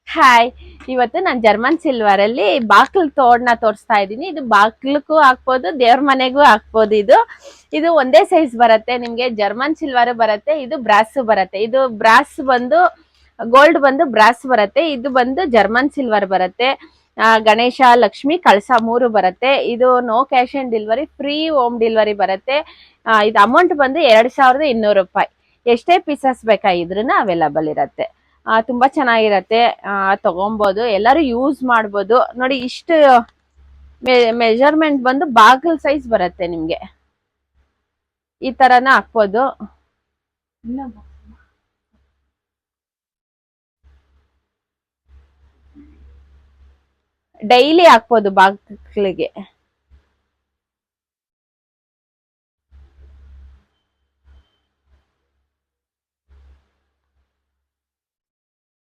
Hi, ಇವತ್ತು ನಾನು German silver ಅಲ್ಲಿ ಬಾಕ್ಲ್ ತೋಡ್ನ ತೋರಿಸ್ತಾ ಇದ್ದೀನಿ. ಇದು ಬಾಕ್ಲಕ್ಕೂ ಹಾಕ್ಬೋದು, ದೇವ್ರ ಮನೆಗೂ ಹಾಕ್ಬೋದು. ಇದು ಒಂದೇ ಸೈಜ್ ಬರುತ್ತೆ ನಿಮ್ಗೆ. ಜರ್ಮನ್ ಸಿಲ್ವರ್ ಬರುತ್ತೆ, ಇದು ಬ್ರಾಸ್ ಬರುತ್ತೆ. ಇದು ಬ್ರಾಸ್ ಬಂದು ಗೋಲ್ಡ್ ಬಂದು ಬ್ರಾಸ್ ಬರುತ್ತೆ, ಇದು ಬಂದು ಜರ್ಮನ್ ಸಿಲ್ವರ್ ಬರುತ್ತೆ. ಗಣೇಶ, ಲಕ್ಷ್ಮಿ, ಕಳಸ 3 ಬರುತ್ತೆ. ಇದು no cash on delivery, free home delivery ಬರುತ್ತೆ. ಇದು ಅಮೌಂಟ್ ಬಂದು 2200 ರೂಪಾಯಿ. ಎಷ್ಟೇ ಪೀಸಸ್ ಬೇಕಾಗಿದ್ರು ಅವೈಲಬಲ್ ಇರತ್ತೆ. ತುಂಬಾ ಚೆನ್ನಾಗಿರತ್ತೆ, ತಗೊಬಹುದು, ಎಲ್ಲರೂ ಯೂಸ್ ಮಾಡ್ಬೋದು. ನೋಡಿ, ಇಷ್ಟು ಮೆಜರ್ಮೆಂಟ್ ಬಂದು ಬಾಗಿಲ್ ಸೈಜ್ ಬರುತ್ತೆ ನಿಮ್ಗೆ. ಈ ತರನ ಹಾಕ್ಬೋದು. ಡೈಲಿ ಹಾಕ್ಬೋದು ಬಾಗಿಲಿಗೆ.